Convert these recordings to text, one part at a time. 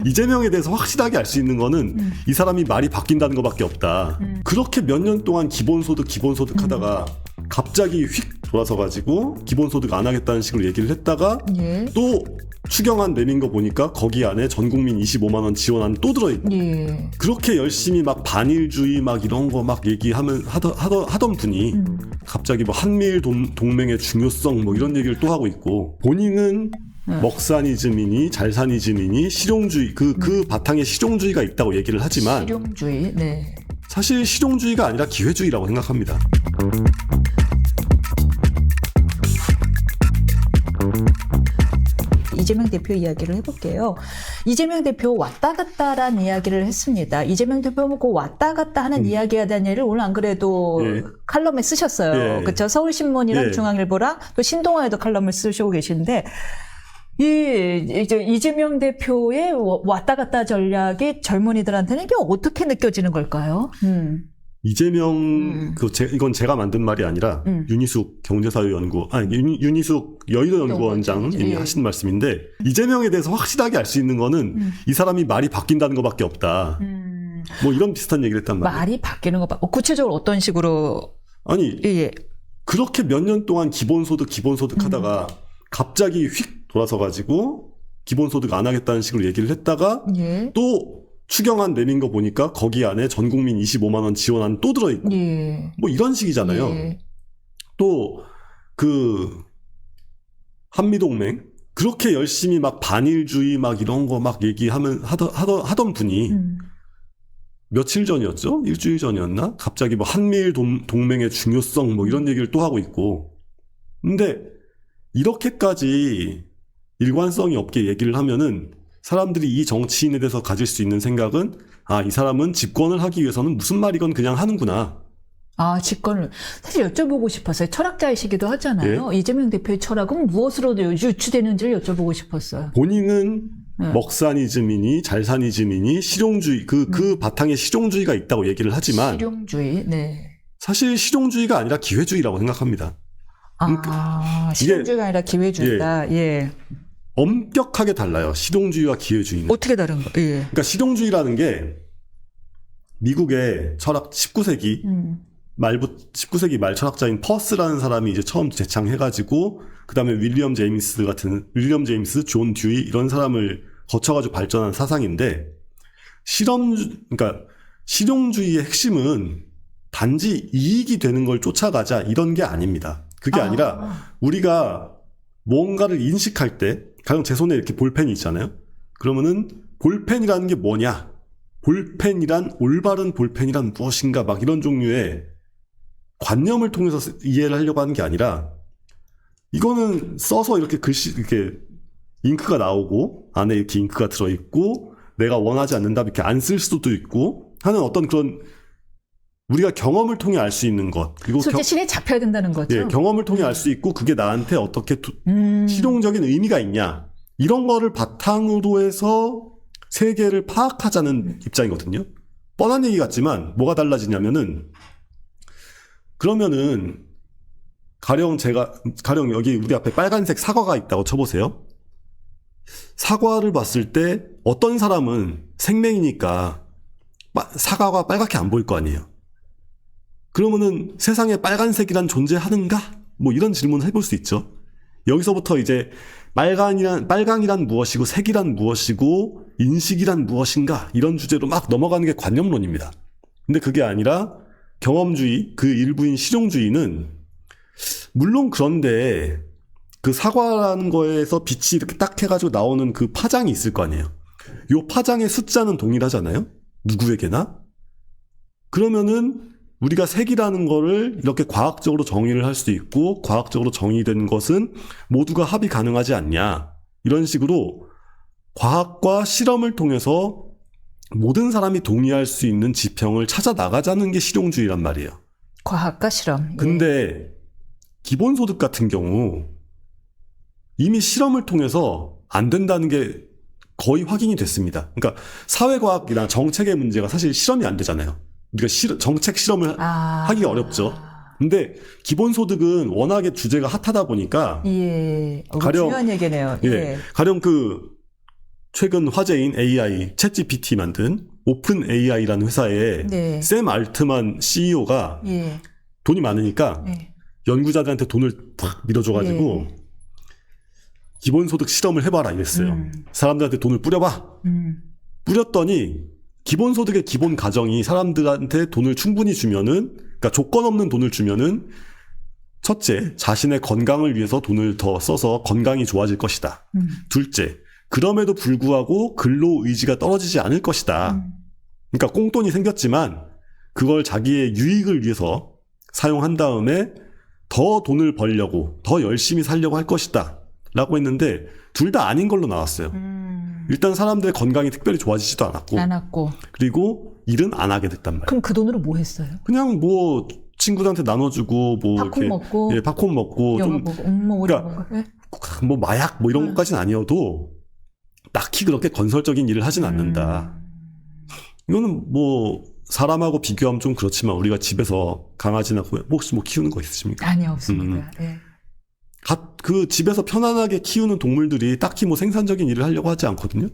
이재명에 대해서 확실하게 알 수 있는 거는 이 사람이 말이 바뀐다는 것밖에 없다. 그렇게 몇 년 동안 기본소득 하다가 갑자기 휙 돌아서 가지고 기본소득 안 하겠다는 식으로 얘기를 했다가 예. 또 추경안 내민 거 보니까 거기 안에 전국민 25만 원 지원안 또 들어있고 예. 그렇게 열심히 막 반일주의 막 이런 거 막 얘기하면 하던 분이 갑자기 뭐 한미일 동맹의 중요성 뭐 이런 얘기를 또 하고 있고 본인은 먹사니즘이니 잘사니즘이니 실용주의 그 바탕에 실용주의가 있다고 얘기를 하지만 실용주의. 네. 사실 실용주의가 아니라 기회주의라고 생각합니다. 이재명 대표 이야기를 해볼게요. 이재명 대표 왔다 갔다란 이야기를 했습니다. 이재명 대표 그 왔다 갔다 하는 이야기에 대한 예를 오늘 안 그래도 예. 칼럼에 쓰셨어요. 예. 그렇죠? 서울신문이랑 예. 중앙일보랑 또 신동아에도 칼럼을 쓰시고 계신데 이제 이재명 대표의 왔다 갔다 전략이 젊은이들한테는 이게 어떻게 느껴지는 걸까요? 이재명 이건 제가 만든 말이 아니라 윤희숙 윤희숙 여의도 연구원장님이 예. 하신 말씀인데 이재명에 대해서 확실하게 알 수 있는 거는 이 사람이 말이 바뀐다는 것밖에 없다. 뭐 이런 비슷한 얘기를 했단 말이에요. 말이 바뀌는 거 봐. 구체적으로 어떤 식으로? 아니 예. 그렇게 몇 년 동안 기본소득 하다가 갑자기 휙 돌아서 가지고 기본소득 안 하겠다는 식으로 얘기를 했다가 예. 또 추경안 내민 거 보니까 거기 안에 전국민 25만 원 지원안 또 들어있고 예. 뭐 이런 식이잖아요. 예. 또 그 한미동맹 그렇게 열심히 막 반일주의 막 이런 거 막 얘기하면 하던 분이 며칠 전이었죠? 일주일 전이었나? 갑자기 뭐 한미일 동맹의 중요성 뭐 이런 얘기를 또 하고 있고 근데 이렇게까지 일관성이 없게 얘기를 하면은 사람들이 이 정치인에 대해서 가질 수 있는 생각은 이 사람은 집권을 하기 위해서는 무슨 말이건 그냥 하는구나. 집권을 사실 여쭤보고 싶었어요. 철학자이시기도 하잖아요. 예? 이재명 대표의 철학은 무엇으로 유추되는지를 여쭤보고 싶었어요. 본인은 먹사니즘이니 잘사니즘이니 실용주의 그 바탕에 실용주의가 있다고 얘기를 하지만 실용주의. 네. 사실 실용주의가 아니라 기회주의라고 생각합니다. 실용주의가 아니라 기회주의다. 예. 엄격하게 달라요. 실용주의와 기회주의는. 어떻게 다른 거? 예. 그러니까 실용주의라는 게 미국의 철학 19세기 19세기 말 철학자인 퍼스라는 사람이 이제 처음 제창해가지고 그다음에 윌리엄 제임스, 존 듀이 이런 사람을 거쳐가지고 발전한 사상인데 그러니까 실용주의의 핵심은 단지 이익이 되는 걸 쫓아가자 이런 게 아닙니다. 그게 아니라 우리가 뭔가를 인식할 때 가령 제 손에 이렇게 볼펜이 있잖아요. 그러면은 볼펜이라는 게 뭐냐? 올바른 볼펜이란 무엇인가 막 이런 종류의 관념을 통해서 이해를 하려고 하는 게 아니라 이거는 써서 이렇게 이렇게 잉크가 나오고 안에 이렇게 잉크가 들어있고 내가 원하지 않는다 이렇게 안 쓸 수도 있고 하는 어떤 그런 우리가 경험을 통해 알 수 있는 것 그리고 실제 잡혀야 된다는 거죠. 예, 경험을 통해 알 수 있고 그게 나한테 어떻게 실용적인 의미가 있냐 이런 거를 바탕으로 해서 세계를 파악하자는 입장이거든요. 뻔한 얘기 같지만 뭐가 달라지냐면은 그러면은 가령 여기 우리 앞에 빨간색 사과가 있다고 쳐보세요. 사과를 봤을 때 어떤 사람은 생명이니까 사과가 빨갛게 안 보일 거 아니에요. 그러면은 세상에 빨간색이란 존재하는가? 뭐 이런 질문을 해볼 수 있죠. 여기서부터 이제 빨강이란 무엇이고 색이란 무엇이고 인식이란 무엇인가 이런 주제로 막 넘어가는 게 관념론입니다. 근데 그게 아니라 경험주의 그 일부인 실용주의는 물론 그런데 그 사과라는 거에서 빛이 이렇게 딱 해가지고 나오는 그 파장이 있을 거 아니에요. 요 파장의 숫자는 동일하잖아요. 누구에게나. 그러면은 우리가 색이라는 거를 이렇게 과학적으로 정의를 할 수 있고 과학적으로 정의된 것은 모두가 합의 가능하지 않냐. 이런 식으로 과학과 실험을 통해서 모든 사람이 동의할 수 있는 지평을 찾아 나가자는 게 실용주의란 말이에요. 과학과 실험. 근데 기본소득 같은 경우 이미 실험을 통해서 안 된다는 게 거의 확인이 됐습니다. 그러니까 사회과학이나 정책의 문제가 사실 실험이 안 되잖아요. 우리가 정책 실험을 하기가 어렵죠. 근데 기본소득은 워낙에 주제가 핫하다 보니까 예. 중요한 얘기네요. 가령 최근 화제인 AI, 챗GPT 만든 오픈 AI라는 회사의 네. 샘 알트만 CEO가 예. 돈이 많으니까 예. 연구자들한테 돈을 팍 밀어줘가지고 예. 기본소득 실험을 해봐라 이랬어요. 사람들한테 돈을 뿌려봐. 뿌렸더니 기본소득의 기본 가정이 사람들한테 돈을 충분히 주면은, 그러니까 조건 없는 돈을 주면은 첫째, 자신의 건강을 위해서 돈을 더 써서 건강이 좋아질 것이다. 둘째, 그럼에도 불구하고 근로 의지가 떨어지지 않을 것이다. 그러니까 꽁돈이 생겼지만 그걸 자기의 유익을 위해서 사용한 다음에 더 돈을 벌려고, 더 열심히 살려고 할 것이다. 라고 했는데 둘 다 아닌 걸로 나왔어요. 일단 사람들의 건강이 특별히 좋아지지도 않았고, 그리고 일은 안 하게 됐단 말이에요. 그럼 그 돈으로 뭐 했어요? 그냥 뭐 친구들한테 나눠주고 뭐 팝콘 이렇게 먹고, 예, 팝콘 먹고 영화 좀 보고, 뭐 그러니까 이런 거. 예? 뭐 마약 뭐 이런 것까지는 아니어도 딱히 그렇게 건설적인 일을 하진 않는다. 이거는 뭐 사람하고 비교하면 좀 그렇지만 우리가 집에서 강아지나 고양이 혹시 뭐 키우는 거 있으십니까? 아니 없습니다. 예. 그 집에서 편안하게 키우는 동물들이 딱히 뭐 생산적인 일을 하려고 하지 않거든요.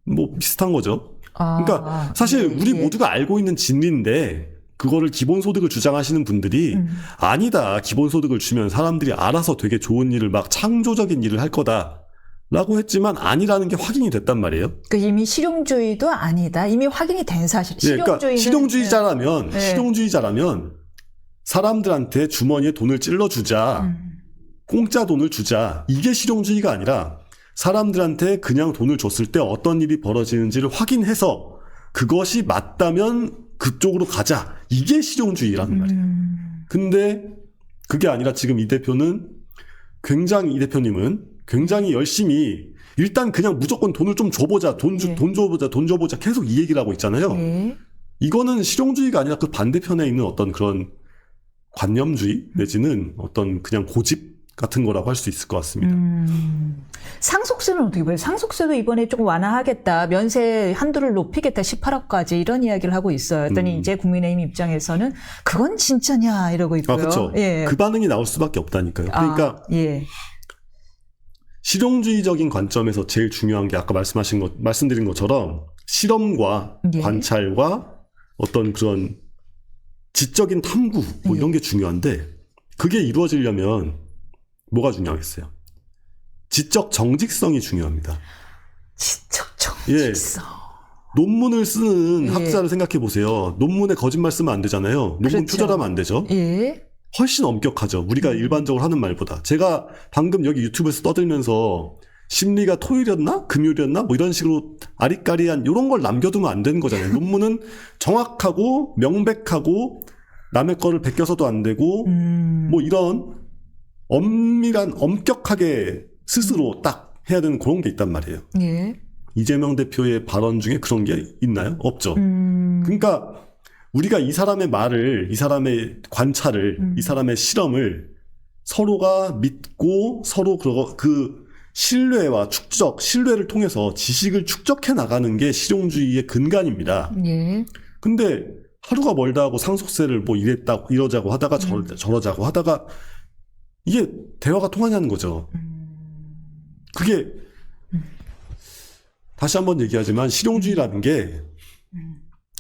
뭐 비슷한 거죠. 그러니까 사실 예, 우리 예. 모두가 알고 있는 진리인데 그거를 기본소득을 주장하시는 분들이 아니다. 기본소득을 주면 사람들이 알아서 되게 좋은 일을 막 창조적인 일을 할 거다라고 했지만 아니라는 게 확인이 됐단 말이에요. 그 이미 실용주의도 아니다. 이미 확인이 된 사실. 예, 그러니까 실용주의는 실용주의자라면 사람들한테 주머니에 돈을 찔러주자. 공짜 돈을 주자. 이게 실용주의가 아니라 사람들한테 그냥 돈을 줬을 때 어떤 일이 벌어지는지를 확인해서 그것이 맞다면 그쪽으로 가자. 이게 실용주의라는 말이에요. 근데 그게 아니라 지금 이 대표님은 굉장히 열심히 일단 그냥 무조건 돈을 좀 줘보자. 돈 줘보자. 계속 이 얘기를 하고 있잖아요. 예. 이거는 실용주의가 아니라 그 반대편에 있는 어떤 그런 관념주의 내지는 어떤 그냥 고집 같은 거라고 할 수 있을 것 같습니다. 상속세는 어떻게 봐요? 상속세도 이번에 조금 완화하겠다. 면세 한도를 높이겠다. 18억까지 이런 이야기를 하고 있어요. 그랬더니 이제 국민의힘 입장에서는 그건 진짜냐 이러고 있고요. 그렇죠. 예. 그 반응이 나올 수밖에 없다니까요. 그러니까 예. 실용주의적인 관점에서 제일 중요한 게 아까 말씀드린 것처럼 실험과 예. 관찰과 어떤 그런 지적인 탐구 뭐 이런 게 중요한데 그게 이루어지려면 뭐가 중요하겠어요? 지적 정직성이 중요합니다. 지적 정직성. 논문을 쓰는 예. 학자를 생각해 보세요. 논문에 거짓말 쓰면 안 되잖아요. 논문 그렇죠. 표절하면 안 되죠. 예. 훨씬 엄격하죠. 우리가 일반적으로 하는 말보다. 제가 방금 여기 유튜브에서 떠들면서 심리가 토요일이었나? 금요일이었나? 뭐 이런 식으로 아리까리한 이런 걸 남겨두면 안 되는 거잖아요. 논문은 정확하고 명백하고 남의 거를 베껴서도 안 되고 뭐 이런 엄밀한 엄격하게 스스로 딱 해야 되는 그런 게 있단 말이에요. 예. 이재명 대표의 발언 중에 그런 게 있나요? 없죠. 그러니까 우리가 이 사람의 말을, 이 사람의 관찰을, 이 사람의 실험을 서로가 믿고 서로 그 신뢰와 신뢰를 통해서 지식을 축적해 나가는 게 실용주의의 근간입니다. 예. 근데 하루가 멀다 하고 상속세를 뭐 이러자고 하다가 저러자고 하다가 이게 대화가 통하냐는 거죠. 그게 다시 한번 얘기하지만 실용주의라는 게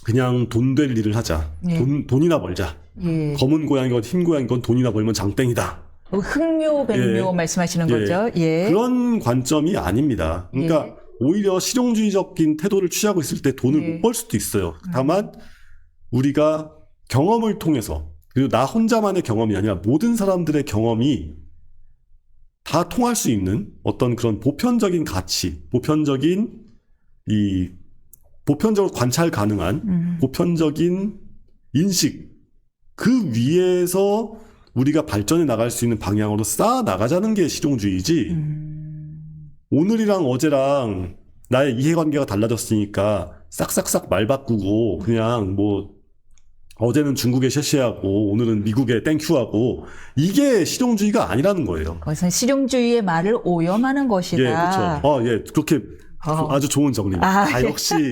그냥 돈 될 일을 하자. 예. 돈이나 벌자. 예. 검은 고양이건 흰 고양이건 돈이나 벌면 장땡이다. 흑묘, 백묘 말씀하시는 거죠. 예. 그런 관점이 아닙니다. 그러니까 오히려 실용주의적인 태도를 취하고 있을 때 돈을 못 벌 수도 있어요. 다만 우리가 경험을 통해서 그리고 나 혼자만의 경험이 아니라 모든 사람들의 경험이 다 통할 수 있는 어떤 그런 보편적인 가치, 보편적으로 관찰 가능한 보편적인 인식 그 위에서 우리가 발전해 나갈 수 있는 방향으로 쌓아 나가자는 게 실용주의지. 오늘이랑 어제랑 나의 이해관계가 달라졌으니까 싹싹싹 말 바꾸고 그냥 뭐 어제는 중국에 셰셰하고 오늘은 미국에 땡큐하고 이게 실용주의가 아니라는 거예요. 그것은 실용주의의 말을 오염하는 것이다. 예, 그렇죠. 예, 그렇게 아주 좋은 정리입니다. 예. 역시